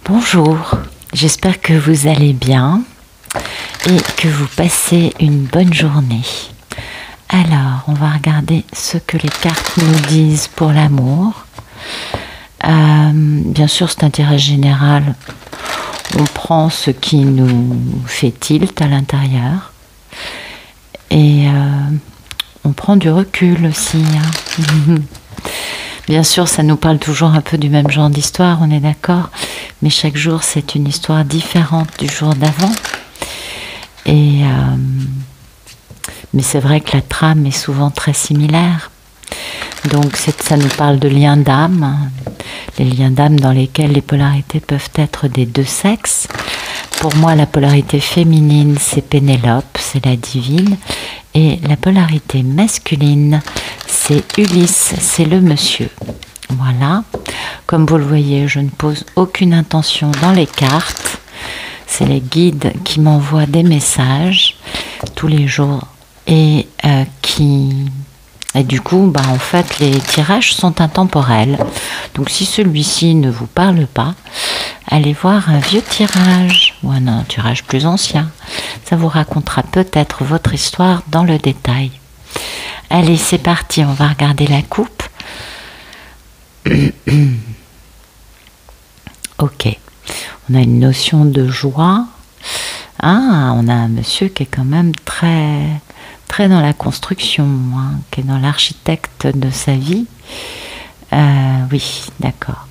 Bonjour, j'espère que vous allez bien et que vous passez une bonne journée. Alors, on va regarder ce que les cartes nous disent pour l'amour. Bien sûr, c'est un tirage général. On prend ce qui nous fait tilt à l'intérieur et on prend du recul aussi. Bien sûr, ça nous parle toujours un peu du même genre d'histoire, on est d'accord, mais chaque jour, c'est une histoire différente du jour d'avant. Et mais c'est vrai que la trame est souvent très similaire. Donc, ça nous parle de liens d'âme, les liens d'âme dans lesquels les polarités peuvent être des deux sexes. Pour moi, la polarité féminine, c'est Pénélope, c'est la divine, et la polarité masculine, c'est Ulysse, c'est le monsieur. Voilà. Comme vous le voyez, je ne pose aucune intention dans les cartes. C'est les guides qui m'envoient des messages tous les jours et du coup, en fait, les tirages sont intemporels. Donc, si celui-ci ne vous parle pas, allez voir un vieux tirage ou un tirage plus ancien. Ça vous racontera peut-être votre histoire dans le détail. Allez, c'est parti, on va regarder la coupe. Ok, on a une notion de joie. Ah, on a un monsieur qui est quand même très dans la construction, qui est dans l'architecte de sa vie. Oui, d'accord.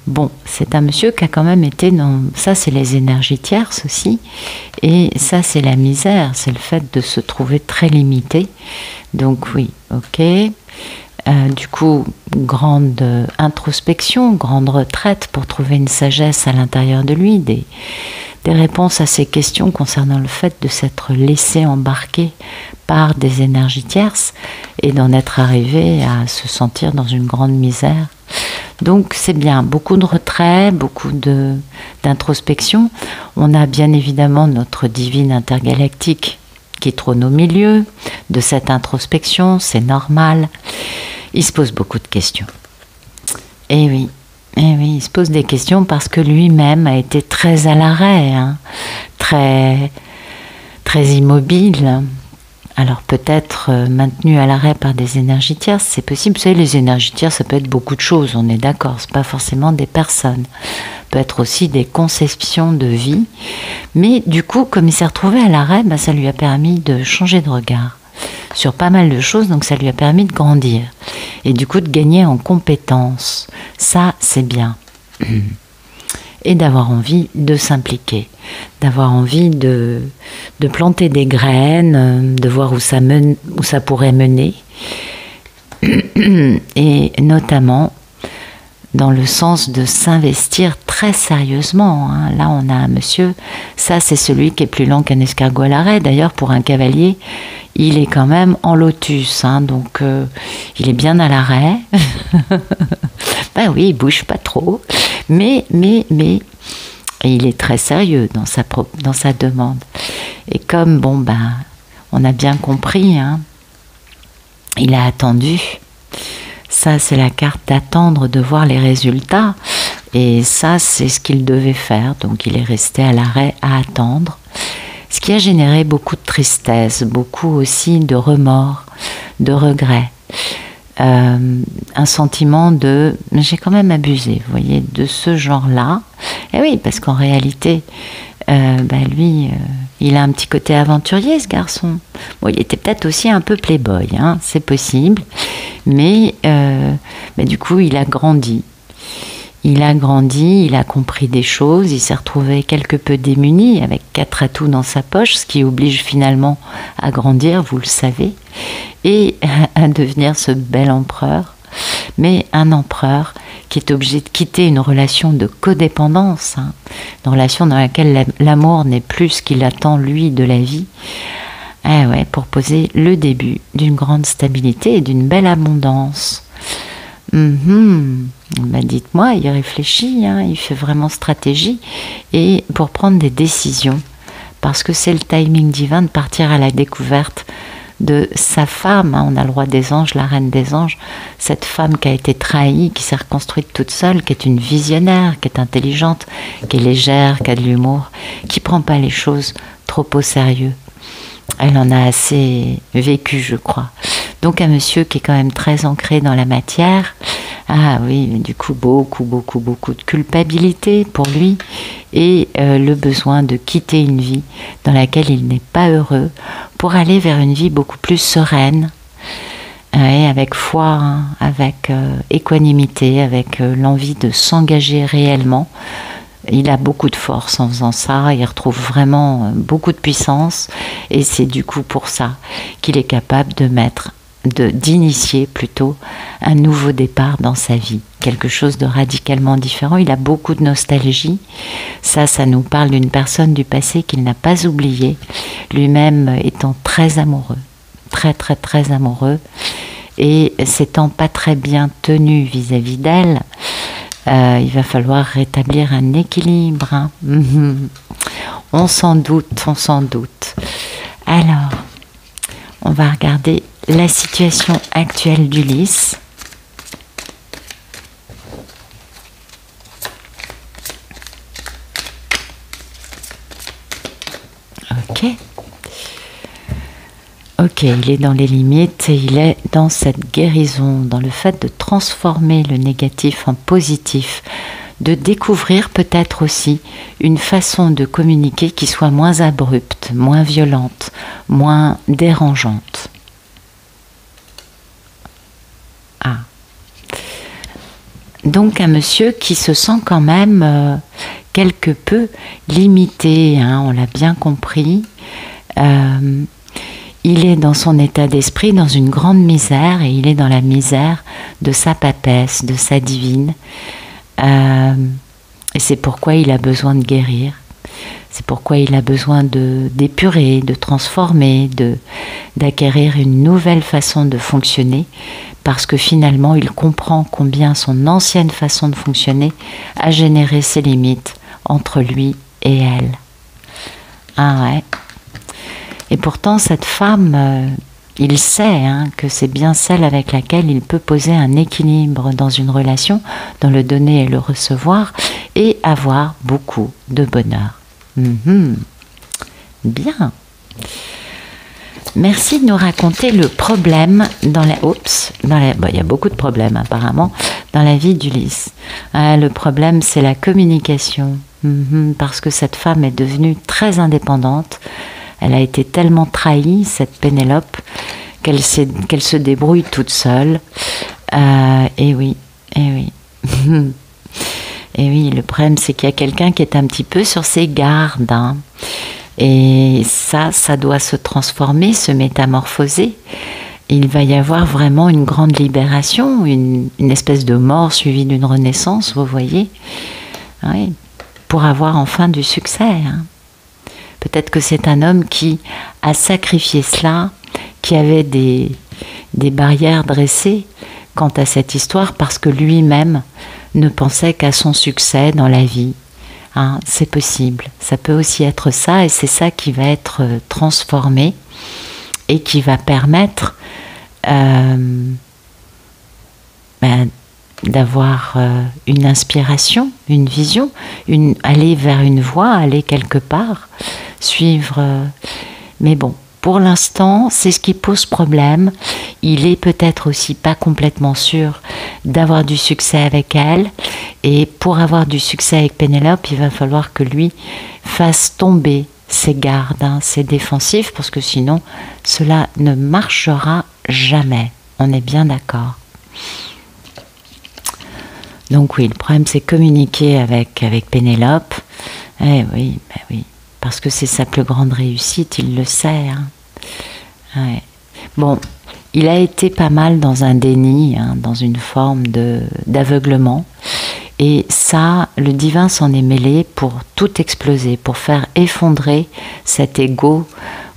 Bon, c'est un monsieur qui a quand même été dans... Ça, c'est les énergies tierces aussi. Et ça, c'est la misère. C'est le fait de se trouver très limité. Donc oui, ok. Du coup, grande introspection, grande retraite pour trouver une sagesse à l'intérieur de lui, des réponses à ces questions concernant le fait de s'être laissé embarquer par des énergies tierces et d'en être arrivé à se sentir dans une grande misère. Donc c'est bien, beaucoup de retrait, beaucoup d'introspection. On a bien évidemment notre divine intergalactique qui trône au milieu de cette introspection, c'est normal. Il se pose beaucoup de questions. Et oui, il se pose des questions parce que lui-même a été très à l'arrêt, très immobile. Alors peut-être maintenu à l'arrêt par des énergies tierces, c'est possible. Vous savez, les énergies tierces, ça peut être beaucoup de choses, on est d'accord, c'est pas forcément des personnes. Ça peut être aussi des conceptions de vie. Mais du coup, comme il s'est retrouvé à l'arrêt, ça lui a permis de changer de regard sur pas mal de choses, donc ça lui a permis de grandir. Et du coup, de gagner en compétences. Ça, c'est bien. Et d'avoir envie de s'impliquer, d'avoir envie de planter des graines, de voir où ça pourrait mener, et notamment dans le sens de s'investir très sérieusement. Là, on a un monsieur, ça c'est celui qui est plus lent qu'un escargot à l'arrêt. D'ailleurs, pour un cavalier, il est quand même en lotus, donc il est bien à l'arrêt. Oui, il bouge pas trop, mais il est très sérieux dans sa demande. Et comme on a bien compris, il a attendu. Ça, c'est la carte d'attendre, de voir les résultats. Et ça, c'est ce qu'il devait faire. Donc, il est resté à l'arrêt à attendre. Ce qui a généré beaucoup de tristesse, beaucoup aussi de remords, de regrets. Un sentiment de « j'ai quand même abusé », vous voyez, de ce genre-là. Et oui, parce qu'en réalité, lui, il a un petit côté aventurier, ce garçon. Bon, il était peut-être aussi un peu playboy, c'est possible. Mais du coup, il a grandi. Il a compris des choses, il s'est retrouvé quelque peu démuni avec 4 atouts dans sa poche, ce qui oblige finalement à grandir, vous le savez, et à devenir ce bel empereur. Mais un empereur qui est obligé de quitter une relation de codépendance, une relation dans laquelle l'amour n'est plus ce qu'il attend lui de la vie, pour poser le début d'une grande stabilité et d'une belle abondance. Dites-moi, il réfléchit, il fait vraiment stratégie et pour prendre des décisions, parce que c'est le timing divin de partir à la découverte de sa femme, hein, on a le roi des anges, la reine des anges, cette femme qui a été trahie, qui s'est reconstruite toute seule, qui est une visionnaire, qui est intelligente, qui est légère, qui a de l'humour, qui prend pas les choses trop au sérieux. Elle en a assez vécu, je crois. Donc un monsieur qui est quand même très ancré dans la matière. Ah oui, mais du coup, beaucoup de culpabilité pour lui et le besoin de quitter une vie dans laquelle il n'est pas heureux pour aller vers une vie beaucoup plus sereine et avec foi, hein, avec équanimité, avec l'envie de s'engager réellement. Il a beaucoup de force en faisant ça, il retrouve vraiment beaucoup de puissance et c'est du coup pour ça qu'il est capable d'initier plutôt un nouveau départ dans sa vie, quelque chose de radicalement différent. Il a beaucoup de nostalgie, ça nous parle d'une personne du passé qu'il n'a pas oublié, lui-même étant très amoureux, très amoureux, et s'étant pas très bien tenu vis-à-vis d'elle. Il va falloir rétablir un équilibre, hein. On s'en doute. Alors, on va regarder la situation actuelle d'Ulysse. Ok, il est dans les limites et il est dans cette guérison, dans le fait de transformer le négatif en positif, de découvrir peut-être aussi une façon de communiquer qui soit moins abrupte, moins violente, moins dérangeante. Ah. Donc un monsieur qui se sent quand même quelque peu limité, hein, on l'a bien compris. Il est dans son état d'esprit, dans une grande misère, et il est dans la misère de sa papesse, de sa divine. Et c'est pourquoi il a besoin de guérir. C'est pourquoi il a besoin d'épurer, de transformer, d'acquérir une nouvelle façon de fonctionner, parce que finalement, il comprend combien son ancienne façon de fonctionner a généré ses limites entre lui et elle. Ah ouais. Et pourtant, cette femme, il sait, hein, que c'est bien celle avec laquelle il peut poser un équilibre dans une relation, dans le donner et le recevoir, et avoir beaucoup de bonheur. Bien. Merci de nous raconter le problème dans la... il y a beaucoup de problèmes apparemment dans la vie d'Ulysse. Le problème, c'est la communication. Parce que cette femme est devenue très indépendante. Elle a été tellement trahie, cette Pénélope, qu'elle se débrouille toute seule. Et oui. Et oui, le problème, c'est qu'il y a quelqu'un qui est un petit peu sur ses gardes, hein. Et ça doit se transformer, se métamorphoser. Il va y avoir vraiment une grande libération, une espèce de mort suivie d'une renaissance, vous voyez, oui, pour avoir enfin du succès, hein. Peut-être que c'est un homme qui a sacrifié cela, qui avait des barrières dressées quant à cette histoire, parce que lui-même ne pensait qu'à son succès dans la vie. Hein, c'est possible, ça peut aussi être ça, et c'est ça qui va être transformé et qui va permettre d'avoir une inspiration, une vision, aller vers une voie, aller quelque part, suivre. Mais bon, pour l'instant, c'est ce qui pose problème. Il est peut-être aussi pas complètement sûr d'avoir du succès avec elle. Et pour avoir du succès avec Pénélope, il va falloir que lui fasse tomber ses gardes, hein, ses défensifs, parce que sinon, cela ne marchera jamais. On est bien d'accord. Donc oui, le problème, c'est communiquer avec Pénélope. Eh oui, parce que c'est sa plus grande réussite, il le sait, hein. Ouais. Bon, il a été pas mal dans un déni, hein, dans une forme d'aveuglement. Et ça, le divin s'en est mêlé pour tout exploser, pour faire effondrer cet ego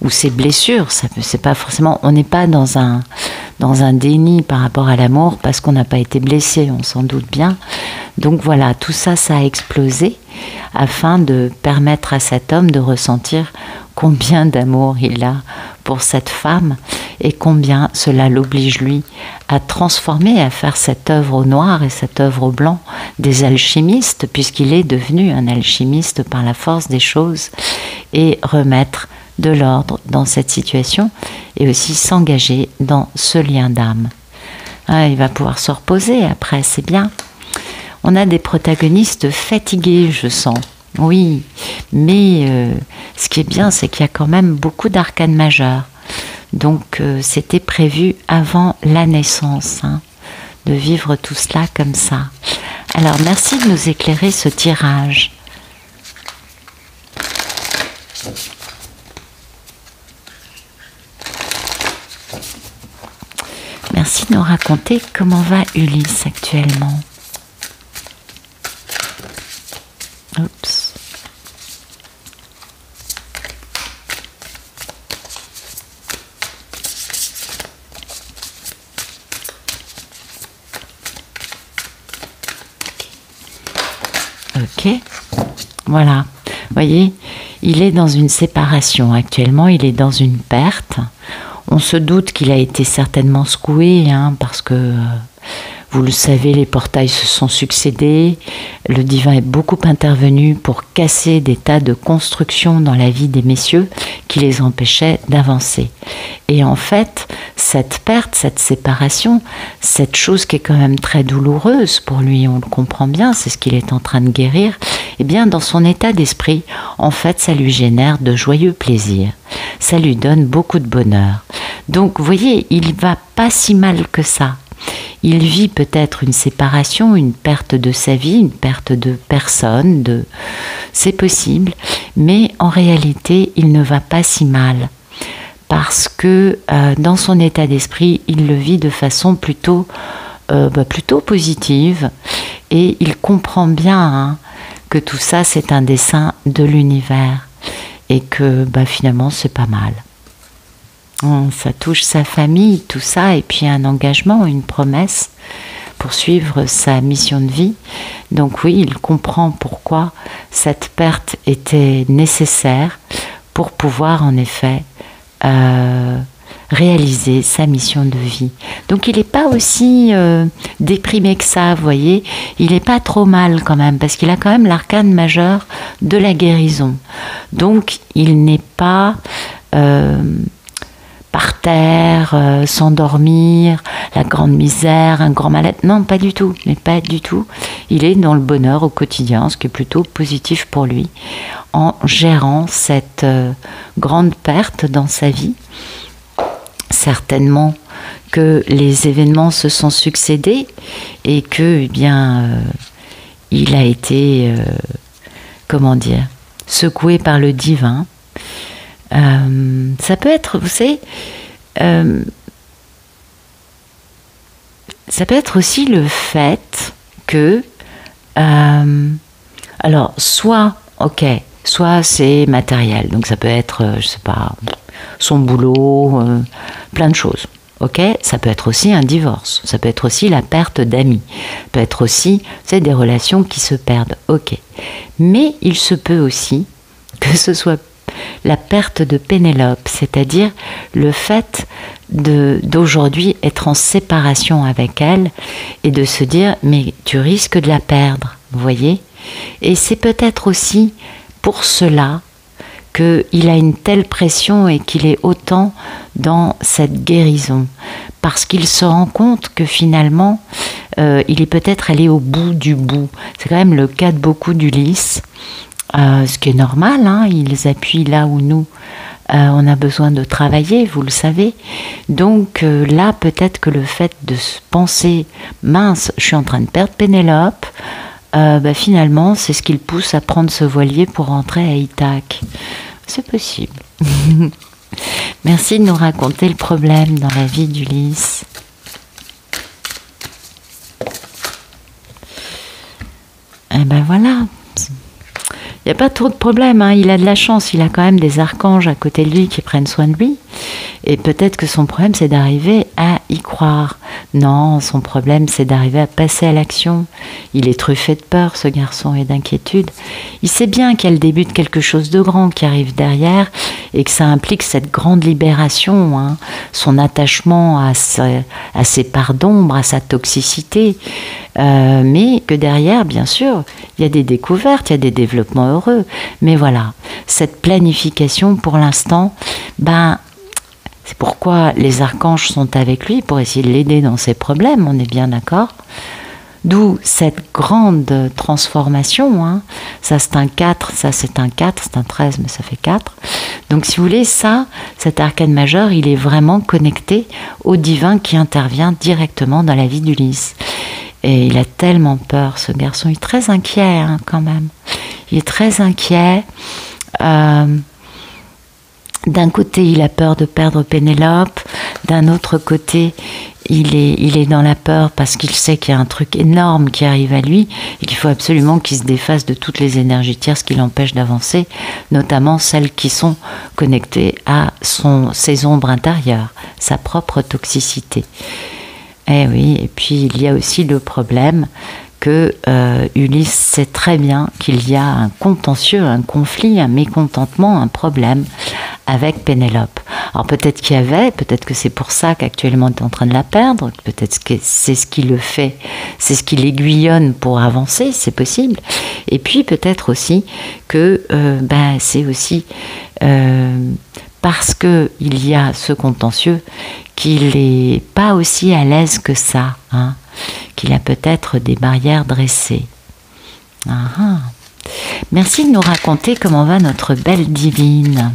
ou ses blessures. C'est pas forcément, on n'est pas dans un déni par rapport à l'amour parce qu'on n'a pas été blessé, on s'en doute bien. Donc voilà, tout ça, ça a explosé afin de permettre à cet homme de ressentir combien d'amour il a pour cette femme et combien cela l'oblige lui à transformer, à faire cette œuvre au noir et cette œuvre au blanc des alchimistes, puisqu'il est devenu un alchimiste par la force des choses, et remettre de l'ordre dans cette situation et aussi s'engager dans ce lien d'âme. Ah, il va pouvoir se reposer après, c'est bien. On a des protagonistes fatigués, je sens. Oui, mais ce qui est bien, c'est qu'il y a quand même beaucoup d'arcanes majeures. Donc c'était prévu avant la naissance, hein, de vivre tout cela comme ça. Alors merci de nous éclairer ce tirage. Merci de nous raconter comment va Ulysse actuellement. Oups. Ok, voilà. Vous voyez, il est dans une séparation actuellement, il est dans une perte. On se doute qu'il a été certainement secoué, hein, parce que, vous le savez, les portails se sont succédés. Le divin est beaucoup intervenu pour casser des tas de constructions dans la vie des messieurs qui les empêchaient d'avancer. Et en fait, cette perte, cette séparation, cette chose qui est quand même très douloureuse pour lui, on le comprend bien, c'est ce qu'il est en train de guérir, eh bien dans son état d'esprit, en fait, ça lui génère de joyeux plaisirs. Ça lui donne beaucoup de bonheur. Donc, vous voyez, il va pas si mal que ça. Il vit peut-être une séparation, une perte de sa vie, une perte de personne, c'est possible, mais en réalité, il ne va pas si mal. Parce que dans son état d'esprit, il le vit de façon plutôt positive et il comprend bien, hein, que tout ça, c'est un dessein de l'univers et que finalement, c'est pas mal. Ça touche sa famille, tout ça, et puis un engagement, une promesse pour suivre sa mission de vie. Donc oui, il comprend pourquoi cette perte était nécessaire pour pouvoir en effet réaliser sa mission de vie. Donc il n'est pas aussi déprimé que ça, vous voyez. Il n'est pas trop mal quand même, parce qu'il a quand même l'arcane majeur de la guérison. Donc il n'est pas par terre, s'endormir, la grande misère, un grand mal-être. Non, pas du tout, mais pas du tout. Il est dans le bonheur au quotidien, ce qui est plutôt positif pour lui, en gérant cette grande perte dans sa vie. Certainement que les événements se sont succédés et que, il a été, secoué par le divin. Ça peut être, vous savez, ça peut être aussi le fait que, alors, soit c'est matériel, donc ça peut être, je sais pas, son boulot, plein de choses. Ok, ça peut être aussi un divorce, ça peut être aussi la perte d'amis, ça peut être aussi, des relations qui se perdent. Ok, mais il se peut aussi que ce soit la perte de Pénélope, c'est-à-dire le fait d'aujourd'hui être en séparation avec elle et de se dire mais tu risques de la perdre, vous voyez. Et c'est peut-être aussi pour cela qu'il a une telle pression et qu'il est autant dans cette guérison, parce qu'il se rend compte que finalement il est peut-être allé au bout du bout. C'est quand même le cas de beaucoup d'Ulysse. Ce qui est normal, hein, ils appuient là où nous, on a besoin de travailler, vous le savez. Donc là, peut-être que le fait de se penser « mince, je suis en train de perdre Pénélope », finalement, c'est ce qui le pousse à prendre ce voilier pour rentrer à Ithaque. C'est possible. Merci de nous raconter le problème dans la vie d'Ulysse. Et voilà. Il n'y a pas trop de problème, hein. Il a de la chance, il a quand même des archanges à côté de lui qui prennent soin de lui. Et peut-être que son problème, c'est d'arriver à y croire. Non, son problème, c'est d'arriver à passer à l'action. Il est truffé de peur, ce garçon, et d'inquiétude. Il sait bien qu'il y a le début de quelque chose de grand qui arrive derrière et que ça implique cette grande libération, hein, son attachement à ses parts d'ombre, à sa toxicité. Mais que derrière, bien sûr, il y a des découvertes, il y a des développements heureux. Mais voilà, cette planification, pour l'instant, c'est pourquoi les archanges sont avec lui, pour essayer de l'aider dans ses problèmes, on est bien d'accord. D'où cette grande transformation, hein. Ça c'est un 4, ça c'est un 4, c'est un 13, mais ça fait 4. Donc si vous voulez, cet arcane majeur, il est vraiment connecté au divin qui intervient directement dans la vie d'Ulysse. Et il a tellement peur, ce garçon, il est très inquiet, hein, quand même. Il est très inquiet. D'un côté, il a peur de perdre Pénélope. D'un autre côté, il est dans la peur parce qu'il sait qu'il y a un truc énorme qui arrive à lui et qu'il faut absolument qu'il se défasse de toutes les énergies tierces qui l'empêchent d'avancer, notamment celles qui sont connectées à ses ombres intérieures, sa propre toxicité. Eh oui, et puis il y a aussi le problème que Ulysse sait très bien qu'il y a un contentieux, un conflit, un mécontentement, un problème avec Pénélope. Alors peut-être peut-être que c'est pour ça qu'actuellement tu es en train de la perdre, peut-être que c'est ce qui le fait, c'est ce qui l'aiguillonne pour avancer, c'est possible. Et puis peut-être aussi que c'est aussi parce qu'il y a ce contentieux qu'il n'est pas aussi à l'aise que ça, hein, qu'il a peut-être des barrières dressées. Merci de nous raconter comment va notre belle divine.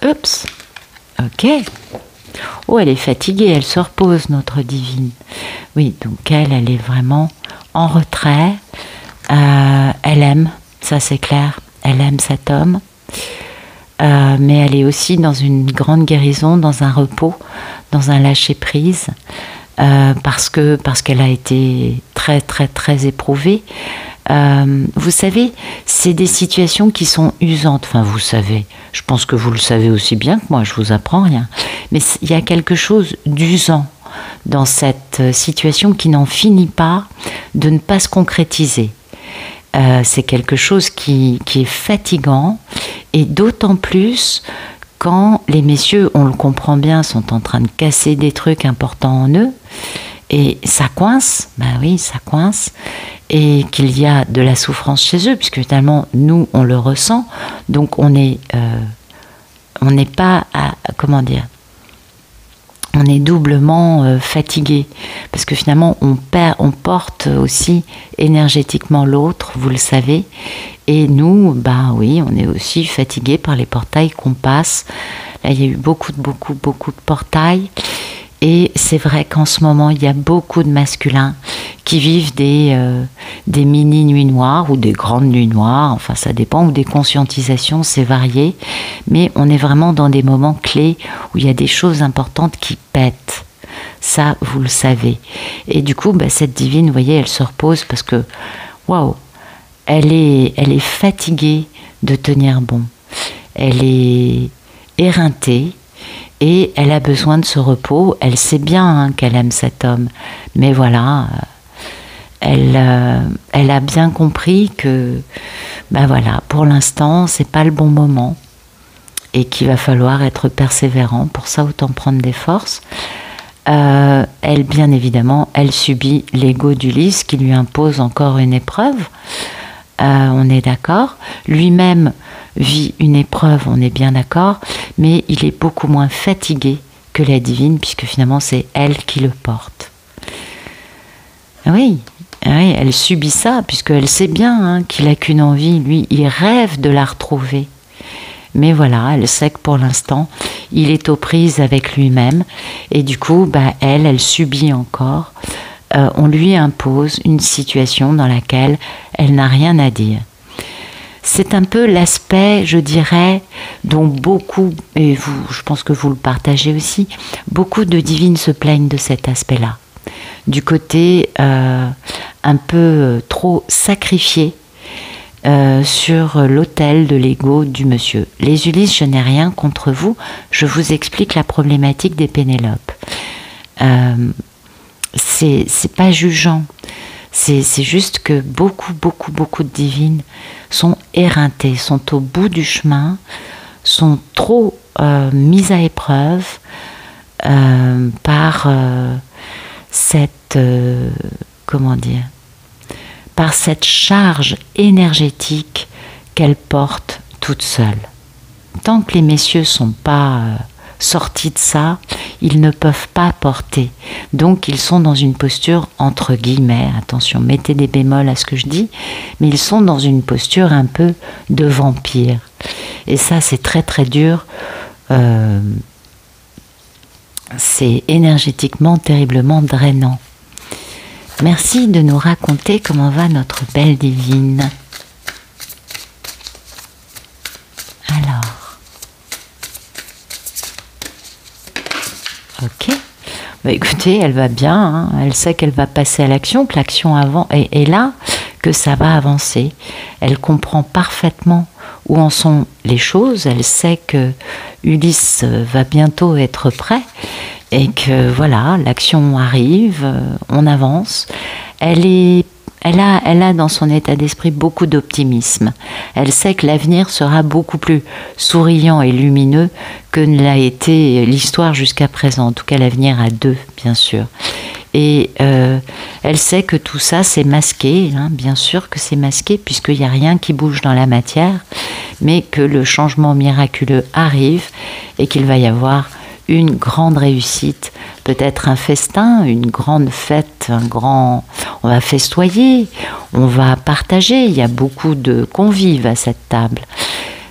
Oups, ok. Oh, elle est fatiguée, elle se repose, notre divine. Oui, donc elle est vraiment en retrait. Elle aime, ça c'est clair, elle aime cet homme. Mais elle est aussi dans une grande guérison, dans un repos, dans un lâcher-prise, parce qu'elle a été très, très, très éprouvée. Vous savez, c'est des situations qui sont usantes. Enfin, vous savez, je pense que vous le savez aussi bien que moi, je vous apprends rien. Mais il y a quelque chose d'usant dans cette situation qui n'en finit pas de ne pas se concrétiser. C'est quelque chose qui est fatigant, et d'autant plus quand les messieurs, on le comprend bien, sont en train de casser des trucs importants en eux, et ça coince, oui, ça coince, et qu'il y a de la souffrance chez eux, puisque finalement, nous, on le ressent, donc on n'est pas à, comment dire, on est doublement fatigué, parce que finalement on porte aussi énergétiquement l'autre, vous le savez, et nous, oui, on est aussi fatigué par les portails qu'on passe. Là, il y a eu beaucoup de portails, et c'est vrai qu'en ce moment, il y a beaucoup de masculins qui vivent des mini nuits noires ou des grandes nuits noires, enfin ça dépend, ou des conscientisations, c'est varié, mais on est vraiment dans des moments clés où il y a des choses importantes qui pètent. Ça, vous le savez. Et du coup, cette divine, vous voyez, elle se repose parce que, waouh, elle est fatiguée de tenir bon. Elle est éreintée et elle a besoin de ce repos. Elle sait bien qu'elle aime cet homme, mais voilà... Elle a bien compris que, pour l'instant, c'est pas le bon moment et qu'il va falloir être persévérant. Pour ça, autant prendre des forces. Elle, bien évidemment, elle subit l'ego d'Ulysse qui lui impose encore une épreuve. On est d'accord. Lui-même vit une épreuve, on est bien d'accord, mais il est beaucoup moins fatigué que la divine, puisque finalement, c'est elle qui le porte. Oui, elle subit ça, puisqu'elle sait bien qu'il n'a qu'une envie. Lui, il rêve de la retrouver. Mais voilà, elle sait que pour l'instant, il est aux prises avec lui-même. Et du coup, elle subit encore. On lui impose une situation dans laquelle elle n'a rien à dire. c'est un peu l'aspect, je dirais, dont beaucoup, et vous, je pense que vous le partagez aussi, beaucoup de divines se plaignent de cet aspect-là, du côté un peu trop sacrifié sur l'autel de l'ego du monsieur. Les Ulysses, je n'ai rien contre vous, je vous explique la problématique des Pénélope. C'est pas jugeant, c'est juste que beaucoup de divines sont éreintées, sont au bout du chemin, sont trop mises à épreuve par cette comment dire, par cette charge énergétique qu'elles portent toutes seules. Tant que les messieurs ne sont pas sortis de ça, ils ne peuvent pas porter. Donc ils sont dans une posture entre guillemets, attention, mettez des bémols à ce que je dis, mais ils sont dans une posture un peu de vampire. Et ça, c'est très dur. C'est énergétiquement terriblement drainant. Merci de nous raconter comment va notre belle divine. Alors, ok. Bah écoutez, elle va bien, hein. Elle sait qu'elle va passer à l'action, que l'action avant est là, que ça va avancer. Elle comprend parfaitement où en sont les choses. Elle sait que Ulysse va bientôt être prêt. Et que voilà, l'action arrive, on avance. Elle a dans son état d'esprit beaucoup d'optimisme. Elle sait que l'avenir sera beaucoup plus souriant et lumineux que ne l'a été l'histoire jusqu'à présent. En tout cas, l'avenir à deux, bien sûr. Et elle sait que tout ça, c'est masqué, hein, bien sûr que c'est masqué, puisqu'il n'y a rien qui bouge dans la matière, mais que le changement miraculeux arrive et qu'il va y avoir une grande réussite, peut-être un festin, une grande fête, on va festoyer, on va partager, il y a beaucoup de convives à cette table.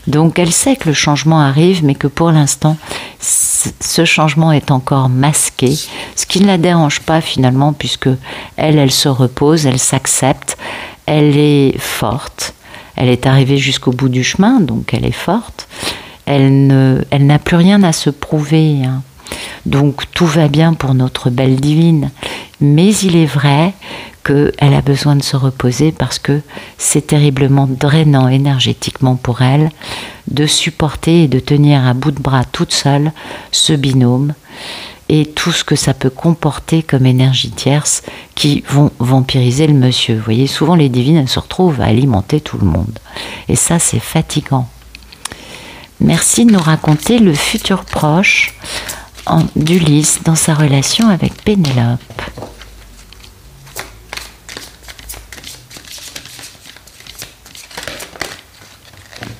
Donc elle sait que le changement arrive, mais que pour l'instant, ce changement est encore masqué, ce qui ne la dérange pas finalement, puisque elle se repose, elle s'accepte, elle est forte, elle est arrivée jusqu'au bout du chemin, donc elle est forte. Elle n'a plus rien à se prouver, hein. Donc tout va bien pour notre belle divine. Mais il est vrai qu'elle a besoin de se reposer parce que c'est terriblement drainant énergétiquement pour elle de supporter et de tenir à bout de bras toute seule ce binôme et tout ce que ça peut comporter comme énergie tierce qui vont vampiriser le monsieur. Vous voyez, souvent les divines, elles se retrouvent à alimenter tout le monde. Et ça, c'est fatigant. Merci de nous raconter le futur proche d'Ulysse dans sa relation avec Pénélope.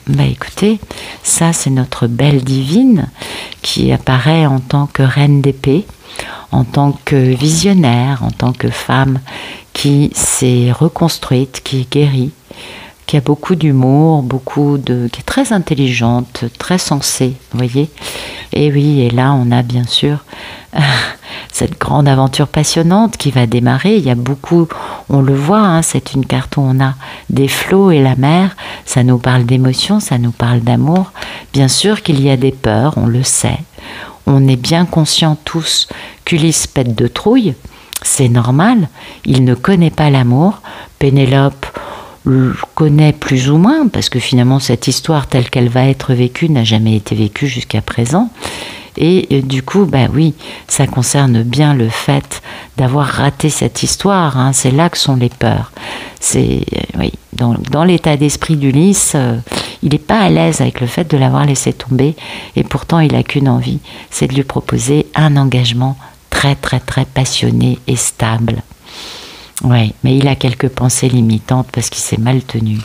Bah écoutez, ça c'est notre belle divine qui apparaît en tant que reine d'épée, en tant que visionnaire, en tant que femme qui s'est reconstruite, qui est guérie, qui a beaucoup d'humour, qui est très intelligente, très sensée, vous voyez. Et oui, et là on a bien sûr cette grande aventure passionnante qui va démarrer. Il y a beaucoup, on le voit, hein, c'est une carte où on a des flots et la mer, ça nous parle d'émotion, ça nous parle d'amour. Bien sûr qu'il y a des peurs, on le sait. On est bien conscients tous qu'Ulysse pète de trouille, c'est normal, il ne connaît pas l'amour. Pénélope le connaît plus ou moins, parce que finalement cette histoire telle qu'elle va être vécue n'a jamais été vécue jusqu'à présent. Et du coup, bah oui, ça concerne bien le fait d'avoir raté cette histoire, hein. C'est là que sont les peurs. C'est oui, dans l'état d'esprit d'Ulysse, il n'est pas à l'aise avec le fait de l'avoir laissé tomber, et pourtant il n'a qu'une envie, c'est de lui proposer un engagement très passionné et stable. Oui, mais il a quelques pensées limitantes parce qu'il s'est mal tenu.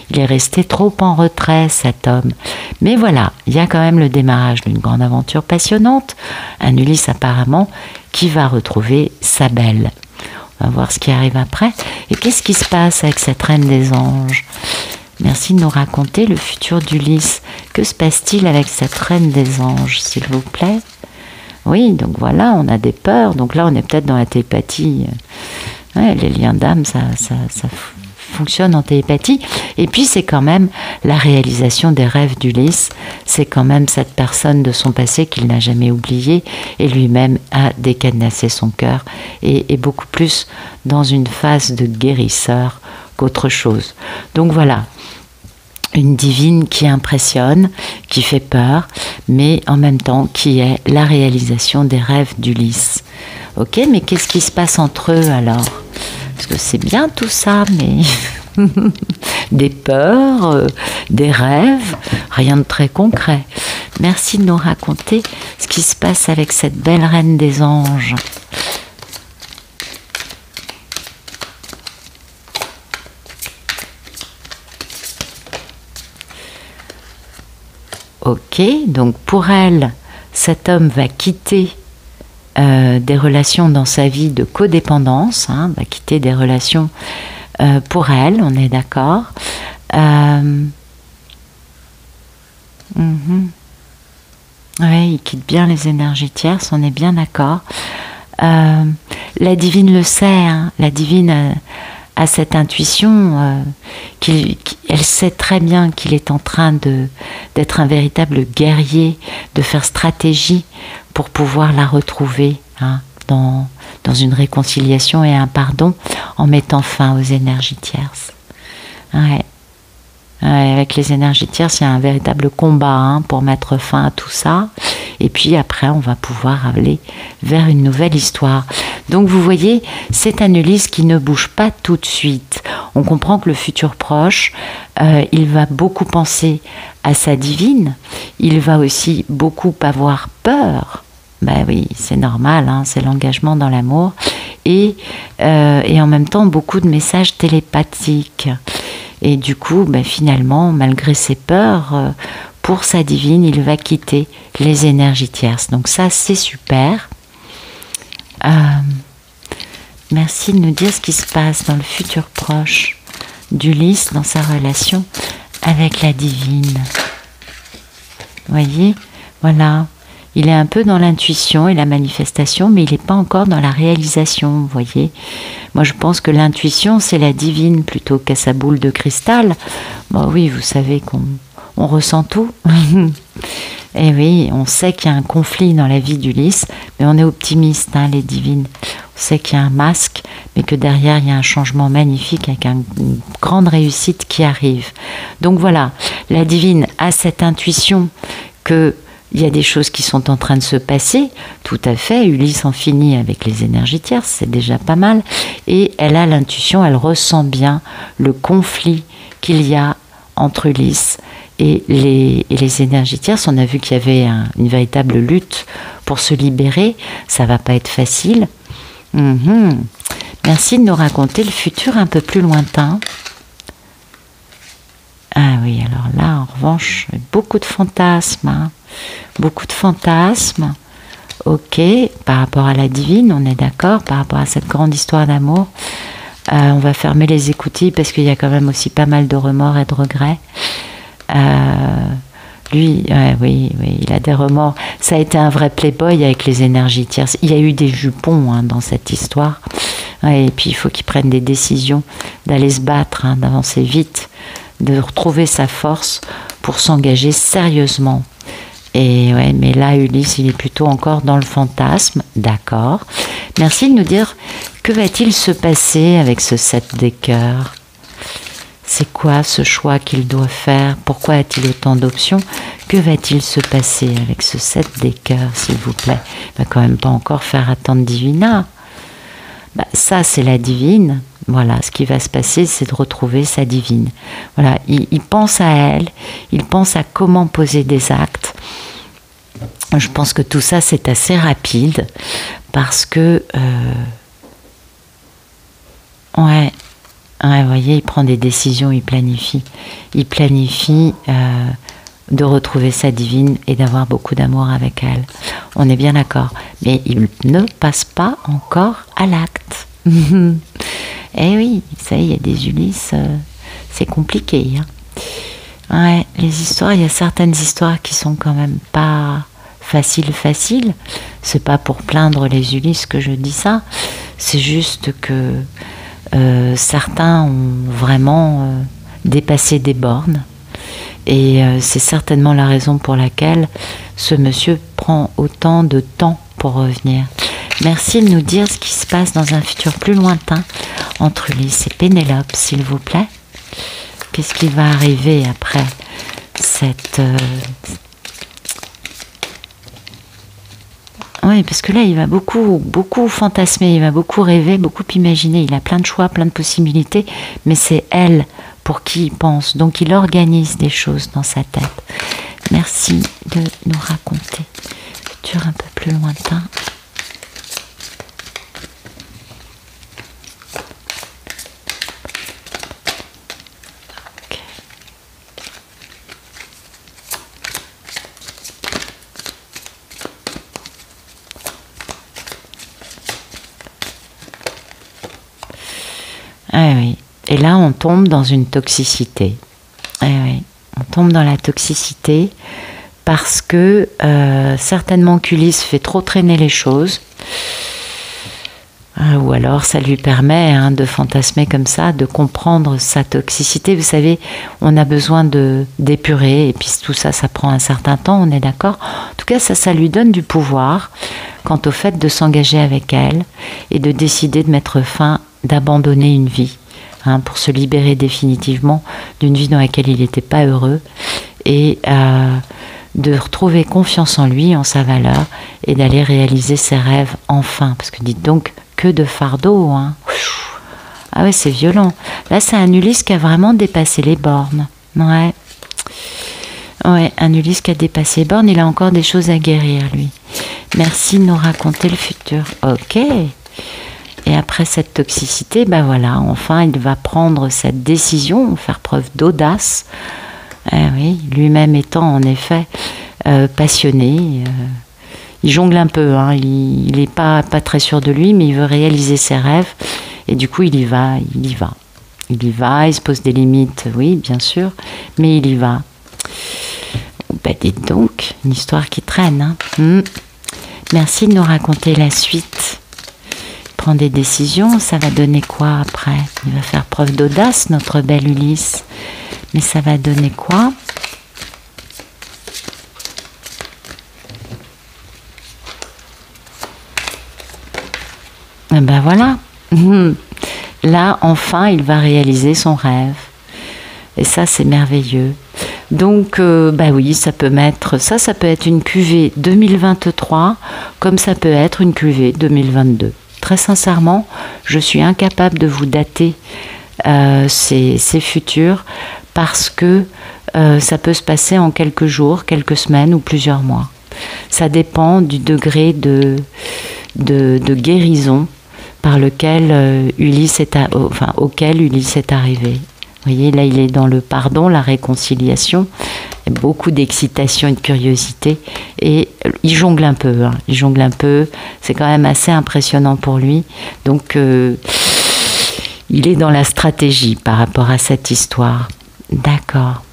Il est resté trop en retrait, cet homme. Mais voilà, il y a quand même le démarrage d'une grande aventure passionnante. Un Ulysse apparemment qui va retrouver sa belle. On va voir ce qui arrive après. Et qu'est-ce qui se passe avec cette reine des anges? Merci de nous raconter le futur d'Ulysse. Que se passe-t-il avec cette reine des anges, s'il vous plaît? Oui, donc voilà, on a des peurs. Donc là, on est peut-être dans la télépathie. Ouais, les liens d'âme, ça fonctionne en télépathie. Et puis c'est quand même la réalisation des rêves d'Ulysse. C'est quand même cette personne de son passé qu'il n'a jamais oublié et lui-même a décadenassé son cœur et est beaucoup plus dans une phase de guérisseur qu'autre chose. Donc voilà. Une divine qui impressionne, qui fait peur, mais en même temps qui est la réalisation des rêves d'Ulysse. Ok, mais qu'est-ce qui se passe entre eux alors? Parce que c'est bien tout ça, mais des peurs, des rêves, rien de très concret. Merci de nous raconter ce qui se passe avec cette belle reine des anges. Ok, donc pour elle, cet homme va quitter des relations dans sa vie de codépendance, hein, va quitter des relations pour elle, on est d'accord. Ouais, il quitte bien les énergies tierces, on est bien d'accord. La divine le sait, hein, la divine a cette intuition, elle sait très bien qu'il est en train d'être un véritable guerrier, de faire stratégie pour pouvoir la retrouver, hein, dans une réconciliation et un pardon, en mettant fin aux énergies tierces. Ouais. Avec les énergies tierces, il y a un véritable combat, hein, pour mettre fin à tout ça. Et puis après, on va pouvoir aller vers une nouvelle histoire. Donc vous voyez, c'est un Ulysse qui ne bouge pas tout de suite. On comprend que le futur proche, il va beaucoup penser à sa divine. Il va aussi beaucoup avoir peur. Ben oui, c'est normal, hein, c'est l'engagement dans l'amour. Et en même temps, beaucoup de messages télépathiques. Et du coup, ben finalement, malgré ses peurs, pour sa divine, il va quitter les énergies tierces. Donc ça, c'est super. Merci de nous dire ce qui se passe dans le futur proche d'Ulysse dans sa relation avec la divine. Vous voyez, voilà. Il est un peu dans l'intuition et la manifestation, mais il n'est pas encore dans la réalisation, vous voyez. Moi, je pense que l'intuition, c'est la divine plutôt qu'à sa boule de cristal. Bon, oui, vous savez qu'on ressent tout. Et oui, on sait qu'il y a un conflit dans la vie d'Ulysse, mais on est optimiste, hein, les divines. On sait qu'il y a un masque, mais que derrière, il y a un changement magnifique avec une grande réussite qui arrive. Donc voilà, la divine a cette intuition que il y a des choses qui sont en train de se passer, tout à fait. Ulysse en finit avec les énergies tierces, c'est déjà pas mal. Et elle a l'intuition, elle ressent bien le conflit qu'il y a entre Ulysse et les énergies tierces. On a vu qu'il y avait une véritable lutte pour se libérer. Ça va pas être facile. Merci de nous raconter le futur un peu plus lointain. Ah oui, alors là, en revanche, beaucoup de fantasmes, hein. Beaucoup de fantasmes. Ok, par rapport à la divine, on est d'accord, par rapport à cette grande histoire d'amour. On va fermer les écoutilles parce qu'il y a quand même aussi pas mal de remords et de regrets. Lui, oui, il a des remords. Ça a été un vrai playboy avec les énergies tierces. Il y a eu des jupons, hein, dans cette histoire. Et puis il faut qu'il prenne des décisions, d'aller se battre, hein, d'avancer vite, de retrouver sa force pour s'engager sérieusement. Et ouais, mais là, Ulysse, il est plutôt encore dans le fantasme. D'accord. Merci de nous dire, que va-t-il se passer avec ce 7 des cœurs? C'est quoi ce choix qu'il doit faire? Pourquoi a-t-il autant d'options? Que va-t-il se passer avec ce 7 des cœurs, s'il vous plaît? Il va quand même pas encore faire attendre Divina. Ça, c'est la divine. Voilà, ce qui va se passer, c'est de retrouver sa divine. Voilà, il pense à elle, il pense à comment poser des actes. Je pense que tout ça, c'est assez rapide parce que, vous voyez, il prend des décisions, il planifie. Il planifie de retrouver sa divine et d'avoir beaucoup d'amour avec elle. On est bien d'accord. Mais il ne passe pas encore à l'acte. Eh oui, ça y est, il y a des Ulysses, c'est compliqué. Hein. Ouais, les histoires, il y a certaines histoires qui sont quand même pas faciles. C'est pas pour plaindre les Ulysses que je dis ça. C'est juste que certains ont vraiment dépassé des bornes. Et c'est certainement la raison pour laquelle ce monsieur prend autant de temps pour revenir. Merci de nous dire ce qui se passe dans un futur plus lointain entre Ulysse et Pénélope, s'il vous plaît. Qu'est-ce qui va arriver après cette... Oui, parce que là, il va beaucoup fantasmer, il va beaucoup rêver, beaucoup imaginer. Il a plein de choix, plein de possibilités, mais c'est elle pour qui il pense. Donc, il organise des choses dans sa tête. Merci de nous raconter un futur un peu plus lointain. Ah oui. Et là, on tombe dans une toxicité. Ah oui. On tombe dans la toxicité parce que certainement qu'Ulysse fait trop traîner les choses. Ou alors ça lui permet de fantasmer comme ça, de comprendre sa toxicité. Vous savez, on a besoin d'épurer, et puis tout ça, ça prend un certain temps, on est d'accord. En tout cas, ça lui donne du pouvoir quant au fait de s'engager avec elle et de décider de mettre fin, d'abandonner une vie, pour se libérer définitivement d'une vie dans laquelle il n'était pas heureux, et de retrouver confiance en lui, en sa valeur, et d'aller réaliser ses rêves enfin. Parce que dites donc, que de fardeau, Ah ouais, c'est violent. Là, c'est un Ulysse qui a vraiment dépassé les bornes. Ouais, un Ulysse qui a dépassé les bornes, il a encore des choses à guérir, lui. Merci de nous raconter le futur. Ok. Et après cette toxicité, voilà, enfin, il va prendre cette décision, faire preuve d'audace. Oui, lui-même étant en effet passionné. Il jongle un peu, il n'est pas très sûr de lui, mais il veut réaliser ses rêves. Et du coup, il y va. Il se pose des limites, oui, bien sûr, mais il y va. Dites donc, une histoire qui traîne. Merci de nous raconter la suite. Prend des décisions, ça va donner quoi après? Il va faire preuve d'audace, notre bel Ulysse. Mais ça va donner quoi? Voilà. Là, enfin, il va réaliser son rêve. Et ça, c'est merveilleux. Donc, oui, ça peut être une cuvée 2023, comme ça peut être une cuvée 2022. Très sincèrement, je suis incapable de vous dater ces futurs, parce que ça peut se passer en quelques jours, quelques semaines ou plusieurs mois. Ça dépend du degré de guérison par lequel auquel Ulysse est arrivé. Vous voyez, là, il est dans le pardon, la réconciliation, beaucoup d'excitation et de curiosité, et il jongle un peu. Il jongle un peu, c'est quand même assez impressionnant pour lui. Donc, il est dans la stratégie par rapport à cette histoire. D'accord.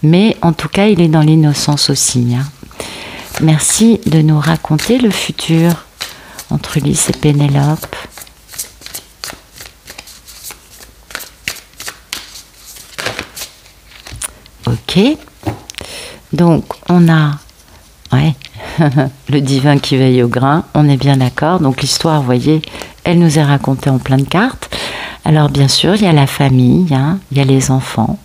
Mais en tout cas, il est dans l'innocence aussi. Merci de nous raconter le futur entre Ulysse et Pénélope. Ok. Donc, on a le divin qui veille au grain, on est bien d'accord. Donc, l'histoire, vous voyez, elle nous est racontée en plein de cartes. Alors, bien sûr, il y a la famille, il y a les enfants,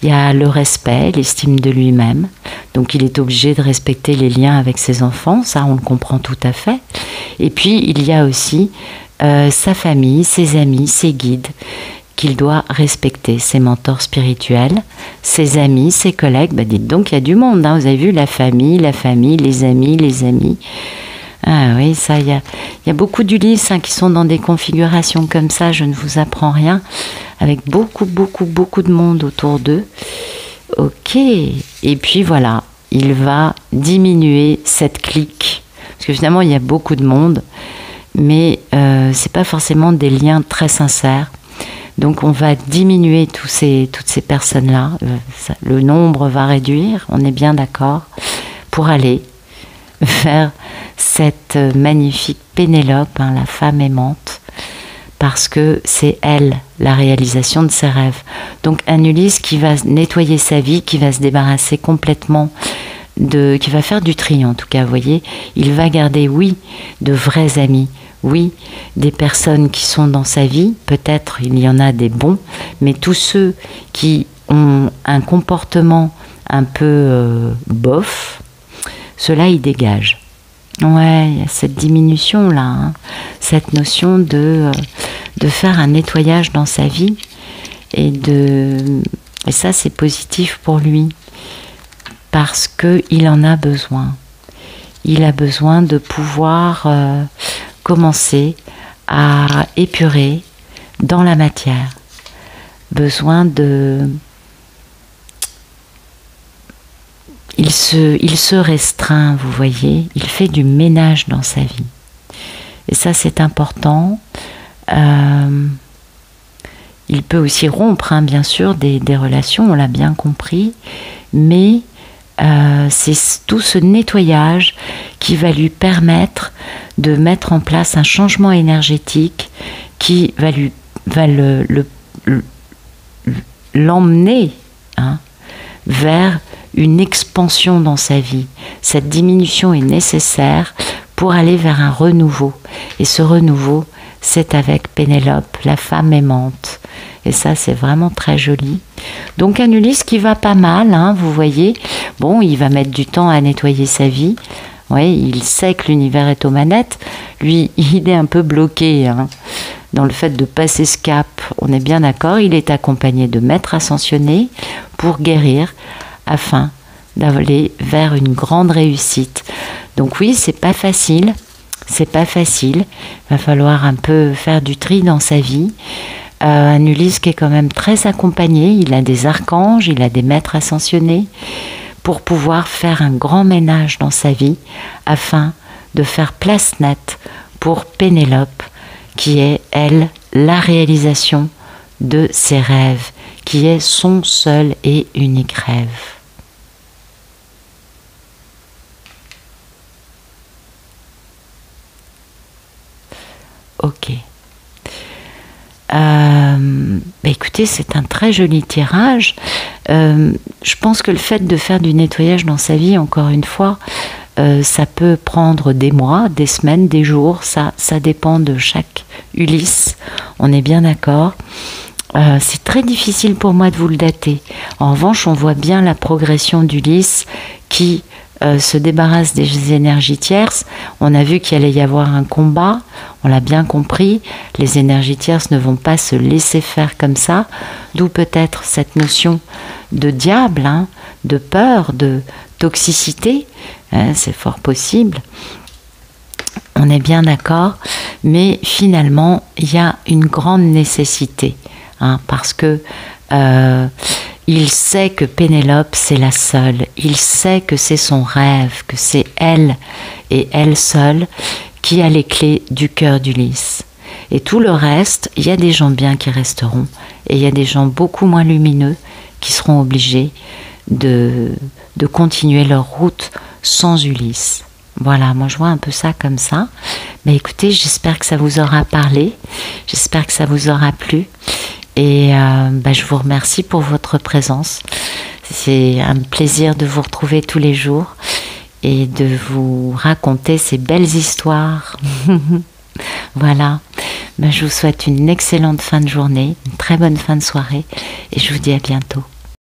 il y a le respect, l'estime de lui-même. Donc, il est obligé de respecter les liens avec ses enfants, ça, on le comprend tout à fait. Et puis, il y a aussi sa famille, ses amis, ses guides, qu'il doit respecter, ses mentors spirituels, ses amis, ses collègues. Dites donc, il y a du monde, vous avez vu, la famille, les amis. Ah oui, ça, il y a beaucoup d'Ulysse qui sont dans des configurations comme ça, je ne vous apprends rien, avec beaucoup de monde autour d'eux. Ok, et puis voilà, il va diminuer cette clique, parce que finalement, il y a beaucoup de monde, mais c'est pas forcément des liens très sincères. Donc on va diminuer toutes ces personnes-là, le nombre va réduire, on est bien d'accord, pour aller vers cette magnifique Pénélope, la femme aimante, parce que c'est elle, la réalisation de ses rêves. Donc un Ulysse qui va nettoyer sa vie, qui va se débarrasser complètement qui va faire du tri en tout cas, vous voyez. Il va garder, oui, de vrais amis, oui, des personnes qui sont dans sa vie, peut-être il y en a des bons, mais tous ceux qui ont un comportement un peu bof, ceux-là ils dégagent. Ouais, il y a cette diminution là, hein, cette notion de faire un nettoyage dans sa vie et ça c'est positif pour lui parce qu'il en a besoin. Il a besoin de pouvoir commencer à épurer dans la matière. Besoin de... Il se restreint, vous voyez, il fait du ménage dans sa vie. Et ça, c'est important. Il peut aussi rompre, hein, bien sûr, des relations, on l'a bien compris, mais c'est tout ce nettoyage qui va lui permettre de mettre en place un changement énergétique qui va l'emmener hein, vers une expansion dans sa vie. Cette diminution est nécessaire pour aller vers un renouveau. Et ce renouveau, c'est avec Pénélope, la femme aimante. Et ça, c'est vraiment très joli. Donc un Ulysse qui va pas mal, hein, vous voyez. Bon, il va mettre du temps à nettoyer sa vie. Oui, il sait que l'univers est aux manettes. Lui, il est un peu bloqué hein, dans le fait de passer ce cap. On est bien d'accord, il est accompagné de maîtres ascensionnés pour guérir, afin d'aller vers une grande réussite. Donc oui, c'est pas facile. C'est pas facile. Il va falloir un peu faire du tri dans sa vie. Un Ulysse qui est quand même très accompagné. Il a des archanges, il a des maîtres ascensionnés pour pouvoir faire un grand ménage dans sa vie afin de faire place nette pour Pénélope qui est, elle, la réalisation de ses rêves, qui est son seul et unique rêve. Ok. Écoutez, c'est un très joli tirage. Je pense que le fait de faire du nettoyage dans sa vie, encore une fois, ça peut prendre des mois, des semaines, des jours. Ça dépend de chaque Ulysse. On est bien d'accord. C'est très difficile pour moi de vous le dater. En revanche, on voit bien la progression d'Ulysse qui se débarrasse des énergies tierces. On a vu qu'il allait y avoir un combat, on l'a bien compris. Les énergies tierces ne vont pas se laisser faire comme ça, d'où peut-être cette notion de diable, hein, de peur, de toxicité, hein, c'est fort possible. On est bien d'accord, mais finalement, il y a une grande nécessité, hein, parce que il sait que Pénélope, c'est la seule. Il sait que c'est son rêve, que c'est elle et elle seule qui a les clés du cœur d'Ulysse. Et tout le reste, il y a des gens bien qui resteront et il y a des gens beaucoup moins lumineux qui seront obligés de continuer leur route sans Ulysse. Voilà, moi je vois un peu ça comme ça. Mais écoutez, j'espère que ça vous aura parlé. J'espère que ça vous aura plu. Et je vous remercie pour votre présence. C'est un plaisir de vous retrouver tous les jours et de vous raconter ces belles histoires. Voilà. Je vous souhaite une excellente fin de journée, une très bonne fin de soirée et je vous dis à bientôt.